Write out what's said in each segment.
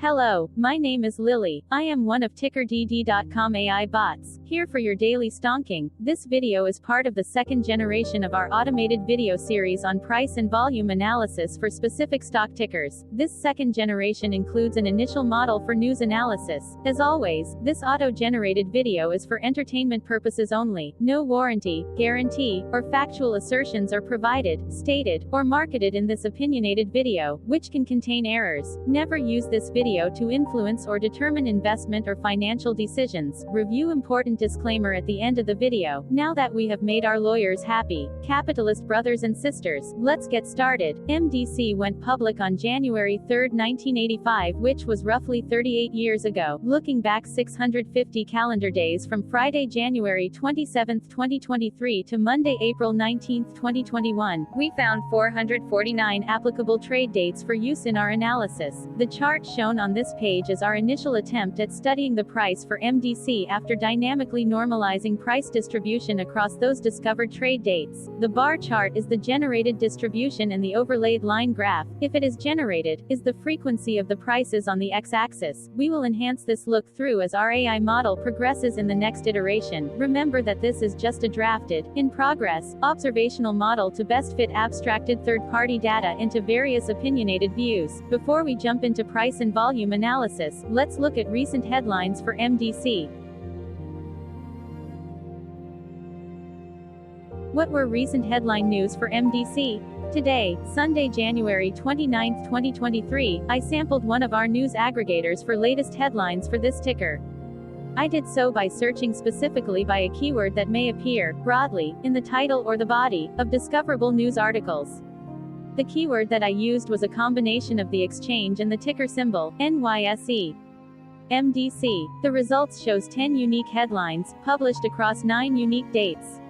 Hello, my name is Lily. I am one of TickerDD.com AI bots, here for your daily stonking. This video is part of the second generation of our automated video series on price and volume analysis for specific stock tickers. This second generation includes an initial model for news analysis. As always, this auto-generated video is for entertainment purposes only. No warranty, guarantee, or factual assertions are provided, stated, or marketed in this opinionated video, which can contain errors. Never use this video to influence or determine investment or financial decisions. Review important disclaimer at the end of the video. Now that we have made our lawyers happy, capitalist brothers and sisters, let's get started. MDC went public on January 3, 1985, which was roughly 38 years ago. Looking back 650 calendar days from Friday, January 27, 2023 to Monday, April 19, 2021, we found 449 applicable trade dates for use in our analysis. The chart shown on this page is our initial attempt at studying the price for MDC after dynamically normalizing price distribution across those discovered trade dates. The bar chart is the generated distribution and the overlaid line graph, if it is generated, is the frequency of the prices on the x-axis. We will enhance this look through as our AI model progresses in the next iteration. Remember that this is just a drafted, in progress, observational model to best fit abstracted third-party data into various opinionated views. Before we jump into price and volume analysis, let's look at recent headlines for MDC. What were recent headline news for MDC? Today, Sunday, January 29, 2023, I sampled one of our news aggregators for latest headlines for this ticker. I did so by searching specifically by a keyword that may appear, broadly, in the title or the body, of discoverable news articles. The keyword that I used was a combination of the exchange and the ticker symbol, NYSE. MDC. The results shows 10 unique headlines, published across 9 unique dates.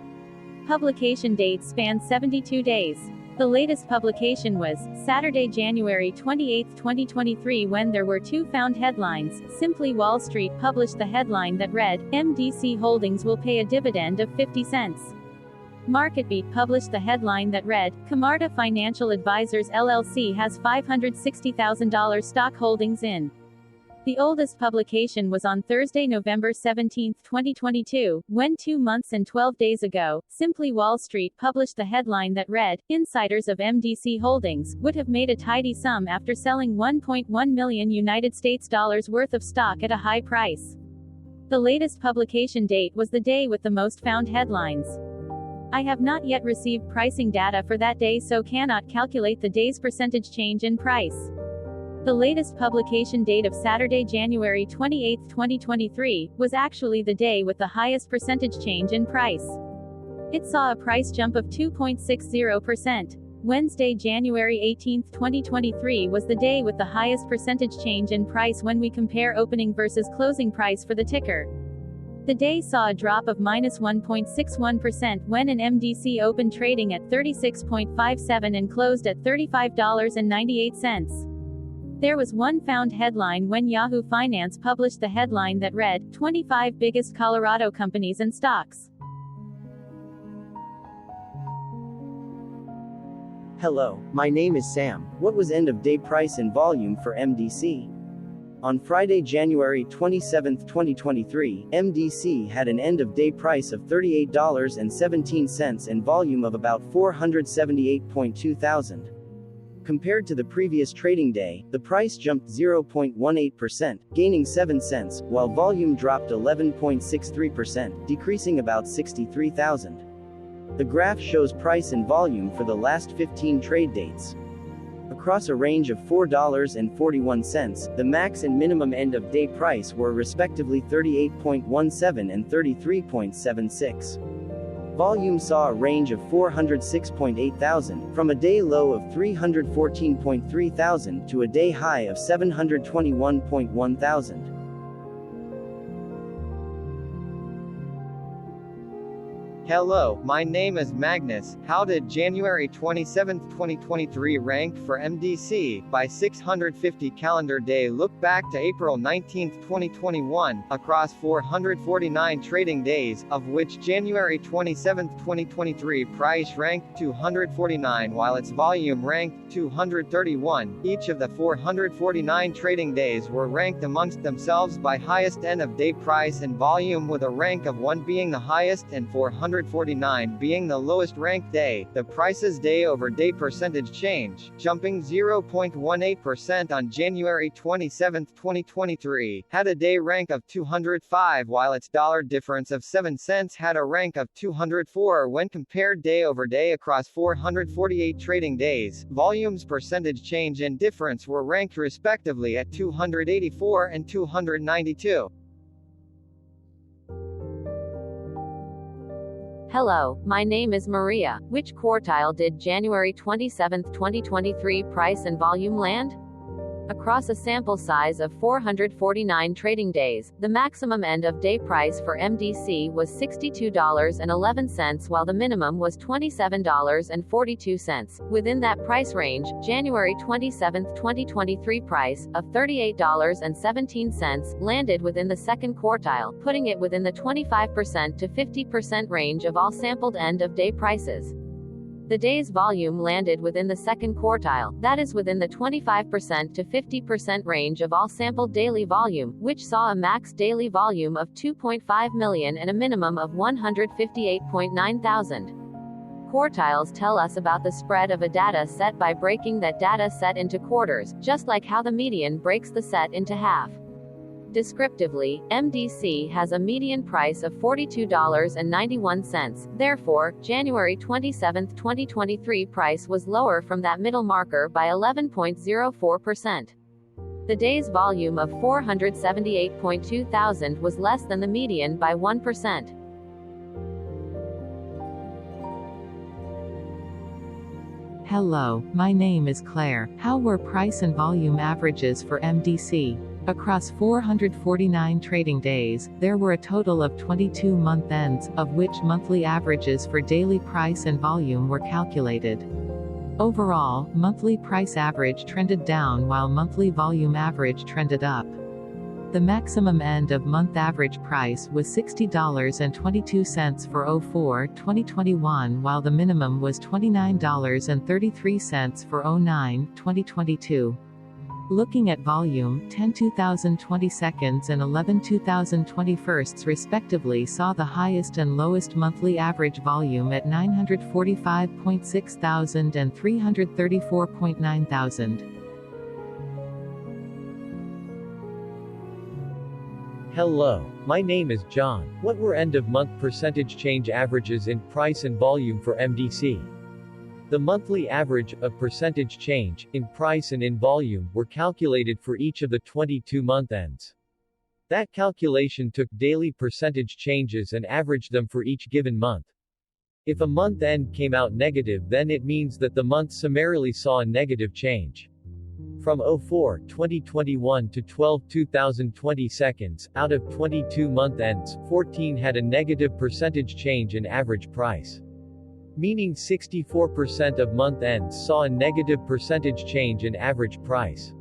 Publication dates span 72 days. The latest publication was Saturday, January 28, 2023, when there were 2 found headlines. Simply Wall Street published the headline that read, MDC Holdings will pay a dividend of 50 cents. MarketBeat published the headline that read, Camarda Financial Advisors LLC has $560,000 stock holdings in. The oldest publication was on Thursday, November 17, 2022, when 2 months and 12 days ago, Simply Wall Street published the headline that read, Insiders of MDC Holdings would have made a tidy sum after selling $1.1 million United States dollars worth of stock at a high price. The latest publication date was the day with the most found headlines. I have not yet received pricing data for that day, so cannot calculate the day's percentage change in price. The latest publication date of Saturday, January 28, 2023, was actually the day with the highest percentage change in price. It saw a price jump of 2.60%. Wednesday, January 18, 2023 was the day with the highest percentage change in price when we compare opening versus closing price for the ticker. The day saw a drop of -1.61% when an MDC opened trading at $36.57 and closed at $35.98. There was one found headline when Yahoo Finance published the headline that read, 25 biggest Colorado companies and stocks. Hello, my name is Sam. What was end-of-day price and volume for MDC? On Friday, January 27, 2023, MDC had an end-of-day price of $38.17 and volume of about 478.2 thousand. Compared to the previous trading day, the price jumped 0.18%, gaining 7 cents, while volume dropped 11.63%, decreasing about 63,000. The graph shows price and volume for the last 15 trade dates. Across a range of $4.41, the max and minimum end-of-day price were respectively 38.17 and 33.76. Volume saw a range of 406.8 thousand, from a day low of 314.3 thousand to a day high of 721.1 thousand. Hello, my name is Magnus. How did January 27, 2023 rank for MDC by 650 calendar day? Look back to April 19, 2021, across 449 trading days, of which January 27, 2023 price ranked 249 while its volume ranked 231. Each of the 449 trading days were ranked amongst themselves by highest end of day price and volume, with a rank of 1 being the highest and 449 being the lowest ranked day. The price's day-over-day percentage change, jumping 0.18% on January 27, 2023, had a day rank of 205, while its dollar difference of 7 cents had a rank of 204 when compared day-over-day across 448 trading days. Volume's percentage change and difference were ranked respectively at 284 and 292. Hello, my name is Maria. Which quartile did January 27, 2023 price and volume land? Across a sample size of 449 trading days, the maximum end-of-day price for MDC was $62.11 while the minimum was $27.42. Within that price range, January 27, 2023 price, of $38.17, landed within the second quartile, putting it within the 25% to 50% range of all sampled end-of-day prices. The day's volume landed within the second quartile, that is within the 25% to 50% range of all sampled daily volume, which saw a max daily volume of 2.5 million and a minimum of 158.9 thousand. Quartiles tell us about the spread of a data set by breaking that data set into quarters, just like how the median breaks the set into half. Descriptively, MDC has a median price of $42.91, therefore, January 27, 2023 price was lower from that middle marker by 11.04%. The day's volume of 478.2 thousand was less than the median by 1%. Hello, my name is Claire. How were price and volume averages for MDC? Across 449 trading days, there were a total of 22 month ends, of which monthly averages for daily price and volume were calculated. Overall, monthly price average trended down while monthly volume average trended up. The maximum end of month average price was $60.22 for 04-2021 while the minimum was $29.33 for 09-2022. Looking at volume, 10 2020 seconds and 11 2021 respectively saw the highest and lowest monthly average volume at 945.6 thousand and 334.9 thousand. Hello, my name is John. What were end-of-month percentage change averages in price and volume for MDC? The monthly average of percentage change, in price and in volume, were calculated for each of the 22 month ends. That calculation took daily percentage changes and averaged them for each given month. If a month end came out negative, then it means that the month summarily saw a negative change. From 04-2021 to 12-2020 seconds, out of 22 month ends, 14 had a negative percentage change in average price. Meaning 64% of month ends saw a negative percentage change in average price.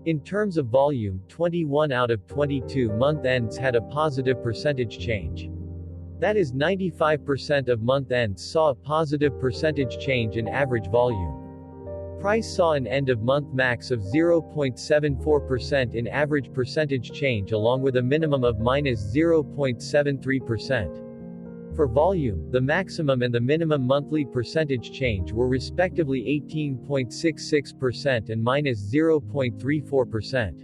In terms of volume, 21 out of 22 month ends had a positive percentage change. That is 95% of month ends saw a positive percentage change in average volume. Price saw an end-of-month max of 0.74% in average percentage change along with a minimum of minus 0.73%. For volume, the maximum and the minimum monthly percentage change were respectively 18.66% and minus 0.34%.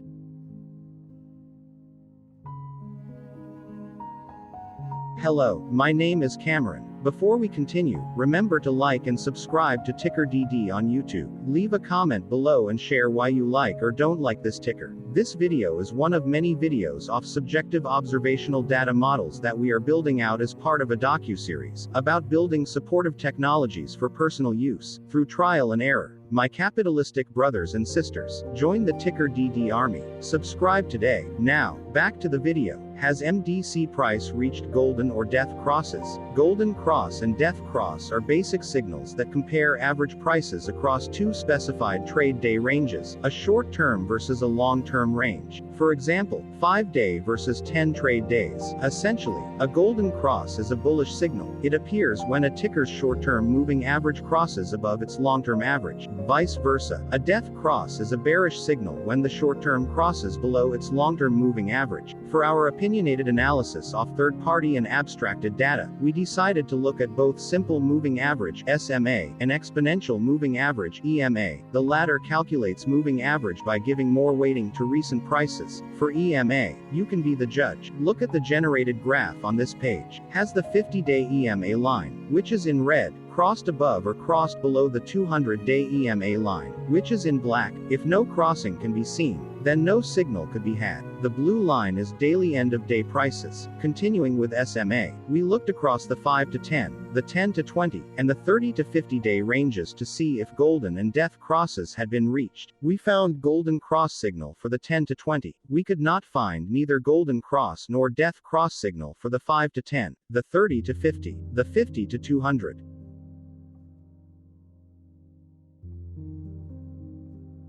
Hello, my name is Cameron. Before we continue, remember to like and subscribe to TickerDD on YouTube. Leave a comment below and share why you like or don't like this ticker. This video is one of many videos off subjective observational data models that we are building out as part of a docu-series about building supportive technologies for personal use, through trial and error. my capitalistic brothers and sisters. Join the TickerDD army. Subscribe today. Now, back to the video. Has MDC price reached golden or death crosses? Golden cross and death cross are basic signals that compare average prices across two specified trade day ranges, a short-term versus a long-term range. For example, 5-day versus 10 trade days. Essentially, a golden cross is a bullish signal. It appears when a ticker's short-term moving average crosses above its long-term average. Vice versa, a death cross is a bearish signal when the short-term crosses below its long-term moving average. For our opinionated analysis of third-party and abstracted data, we decided to look at both simple moving average (SMA) and exponential moving average (EMA). The latter calculates moving average by giving more weighting to recent prices. For EMA, you can be the judge. Look at the generated graph on this page. Has the 50-day EMA line, which is in red, crossed above or crossed below the 200-day EMA line, which is in black? If no crossing can be seen, then no signal could be had. The blue line is daily end-of-day prices. Continuing with SMA, we looked across the 5 to 10, the 10 to 20, and the 30 to 50-day ranges to see if golden and death crosses had been reached. We found golden cross signal for the 10 to 20. We could not find neither golden cross nor death cross signal for the 5 to 10, the 30 to 50, the 50 to 200.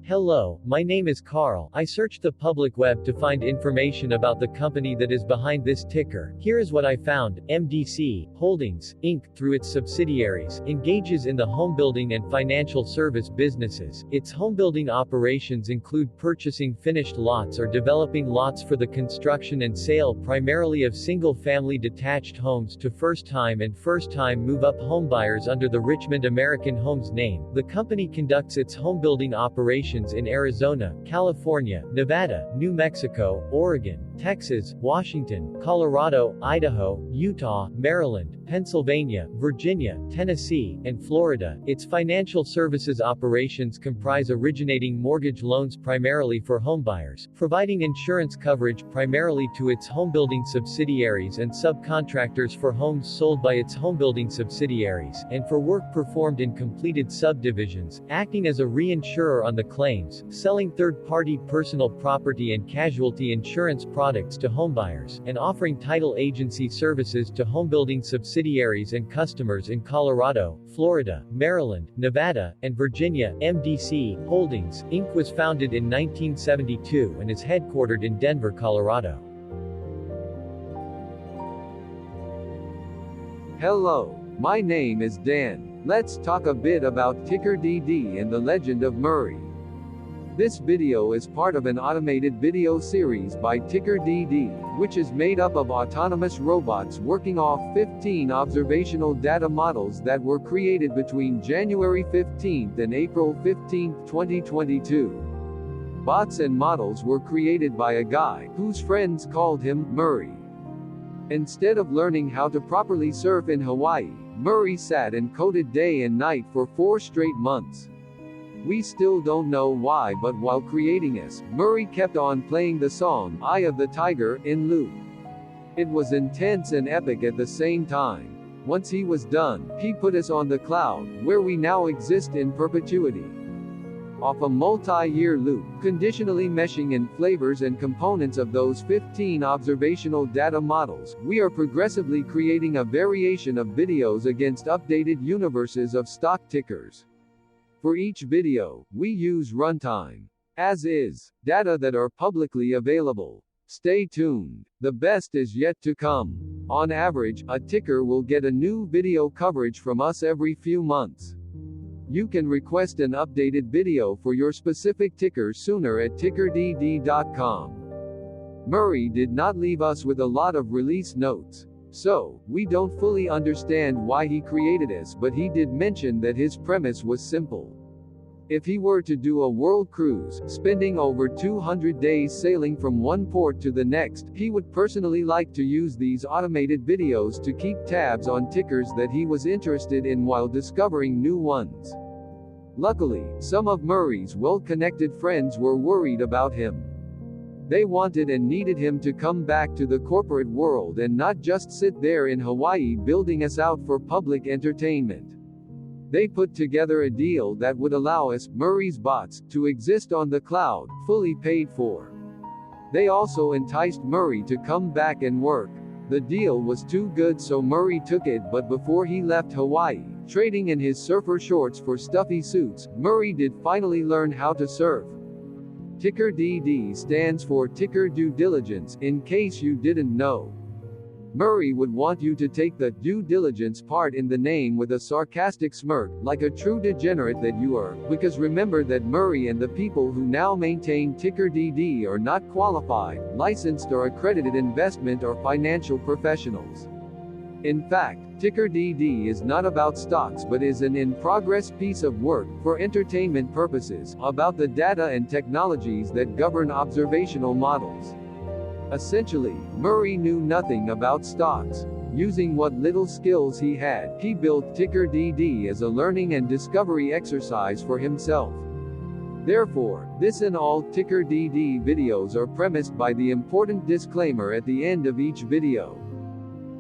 Hello, my name is Carl. I searched the public web to find information about the company that is behind this ticker. Here is what I found. MDC Holdings, Inc., through its subsidiaries, engages in the homebuilding and financial service businesses. Its homebuilding operations include purchasing finished lots or developing lots for the construction and sale primarily of single-family detached homes to first-time and first-time move-up homebuyers under the Richmond American Homes name. The company conducts its homebuilding operations in Arizona, California, Nevada, New Mexico, Oregon, Texas, Washington, Colorado, Idaho, Utah, Maryland, Pennsylvania, Virginia, Tennessee, and Florida. Its financial services operations comprise originating mortgage loans primarily for homebuyers, providing insurance coverage primarily to its homebuilding subsidiaries and subcontractors for homes sold by its homebuilding subsidiaries, and for work performed in completed subdivisions, acting as a reinsurer on the claims, selling third-party personal property and casualty insurance products to homebuyers, and offering title agency services to homebuilding subsidiaries and customers in Colorado, Florida, Maryland, Nevada, and Virginia. MDC Holdings, Inc. was founded in 1972 and is headquartered in Denver, Colorado. Hello, my name is Dan. Let's talk a bit about TickerDD and the Legend of Murray. This video is part of an automated video series by TickerDD, which is made up of autonomous robots working off 15 observational data models that were created between January 15 and April 15, 2022. Bots and models were created by a guy whose friends called him Murray. Instead of learning how to properly surf in Hawaii, Murray sat and coded day and night for 4 straight months. We still don't know why, but while creating us, Murray kept on playing the song Eye of the Tiger in loop. It was intense and epic at the same time. Once he was done, he put us on the cloud, where we now exist in perpetuity. Off a multi-year loop, conditionally meshing in flavors and components of those 15 observational data models, we are progressively creating a variation of videos against updated universes of stock tickers. For each video, we use runtime, as is, data that are publicly available. Stay tuned. The best is yet to come. On average, a ticker will get a new video coverage from us every few months. You can request an updated video for your specific ticker sooner at TickerDD.com. Murray did not leave us with a lot of release notes. So, we don't fully understand why he created us, but he did mention that his premise was simple. If he were to do a world cruise, spending over 200 days sailing from one port to the next, he would personally like to use these automated videos to keep tabs on tickers that he was interested in while discovering new ones. Luckily, some of Murray's well-connected friends were worried about him. They wanted and needed him to come back to the corporate world and not just sit there in Hawaii building us out for public entertainment. They put together a deal that would allow us, Murray's bots, to exist on the cloud, fully paid for. They also enticed Murray to come back and work. The deal was too good, so Murray took it, but before he left Hawaii, trading in his surfer shorts for stuffy suits, Murray did finally learn how to surf. TickerDD stands for Ticker Due Diligence, in case you didn't know. Murray would want you to take the due diligence part in the name with a sarcastic smirk, like a true degenerate that you are, because remember that Murray and the people who now maintain TickerDD are not qualified, licensed or accredited investment or financial professionals. In fact, TickerDD is not about stocks but is an in-progress piece of work, for entertainment purposes, about the data and technologies that govern observational models. Essentially, Murray knew nothing about stocks. Using what little skills he had, he built TickerDD as a learning and discovery exercise for himself. Therefore, this and all TickerDD videos are premised by the important disclaimer at the end of each video.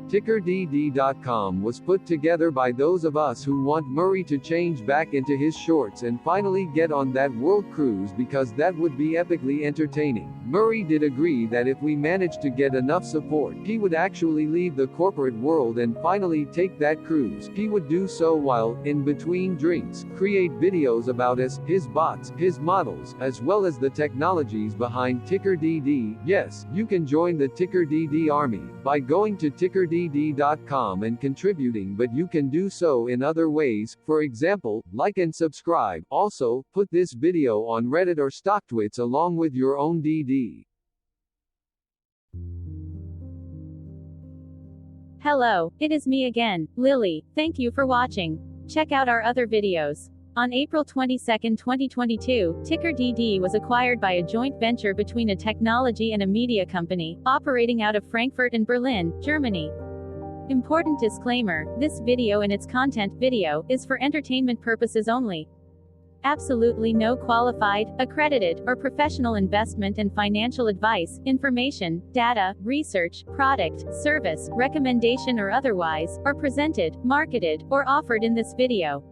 TickerDD.com was put together by those of us who want Murray to change back into his shorts and finally get on that world cruise, because that would be epically entertaining. Murray did agree that if we managed to get enough support, he would actually leave the corporate world and finally take that cruise. He would do so while, in between drinks, create videos about us, his bots, his models, as well as the technologies behind TickerDD. Yes, you can join the TickerDD army by going to TickerDD.com and contributing, but you can do so in other ways. For example, like and subscribe. Also, put this video on Reddit or StockTwits along with your own DD. Hello, it is me again, Lily. Thank you for watching. Check out our other videos. On April 22, 2022, TickerDD was acquired by a joint venture between a technology and a media company, operating out of Frankfurt and Berlin, Germany. Important disclaimer, this video and its content video is for entertainment purposes only. Absolutely no qualified, accredited, or professional investment and financial advice, information, data, research, product, service, recommendation or otherwise, are presented, marketed, or offered in this video.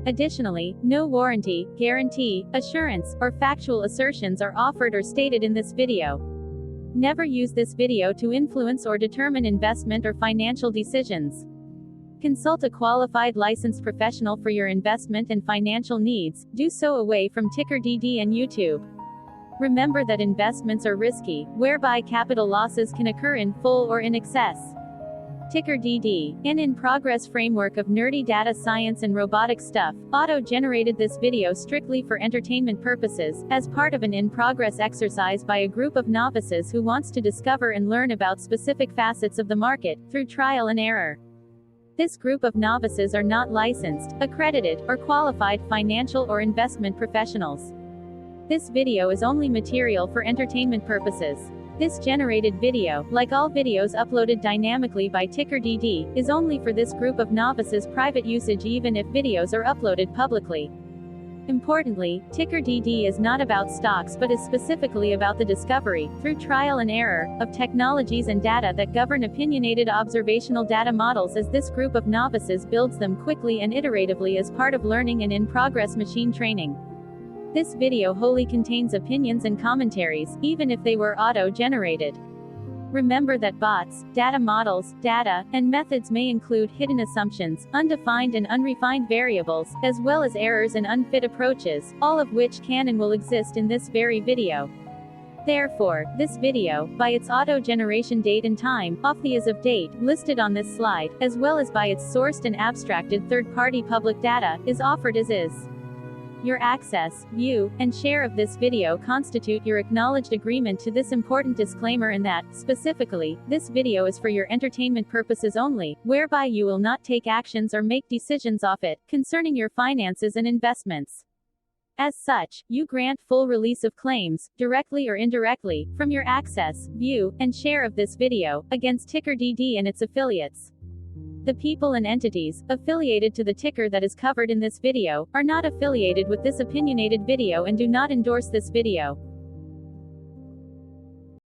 Additionally, no warranty, guarantee, assurance, or factual assertions are offered or stated in this video. Never use this video to influence or determine investment or financial decisions. Consult a qualified licensed professional for your investment and financial needs. Do so away from TickerDD and YouTube. Remember that investments are risky, whereby capital losses can occur in full or in excess. TickerDD, an in-progress framework of nerdy data science and robotic stuff, auto-generated this video strictly for entertainment purposes, as part of an in-progress exercise by a group of novices who wants to discover and learn about specific facets of the market, through trial and error. This group of novices are not licensed, accredited, or qualified financial or investment professionals. This video is only material for entertainment purposes. This generated video, like all videos uploaded dynamically by TickerDD, is only for this group of novices' private usage even if videos are uploaded publicly. Importantly, TickerDD is not about stocks but is specifically about the discovery, through trial and error, of technologies and data that govern opinionated observational data models as this group of novices builds them quickly and iteratively as part of learning and in-progress machine training. This video wholly contains opinions and commentaries, even if they were auto-generated. Remember that bots, data models, data, and methods may include hidden assumptions, undefined and unrefined variables, as well as errors and unfit approaches, all of which can and will exist in this very video. Therefore, this video, by its auto-generation date and time, off the as of date, listed on this slide, as well as by its sourced and abstracted third-party public data, is offered as is. Your access, view, and share of this video constitute your acknowledged agreement to this important disclaimer, and that, specifically, this video is for your entertainment purposes only, whereby you will not take actions or make decisions off it, concerning your finances and investments. As such, you grant full release of claims, directly or indirectly, from your access, view, and share of this video, against TickerDD and its affiliates. The people and entities affiliated to the ticker that is covered in this video are not affiliated with this opinionated video and do not endorse this video.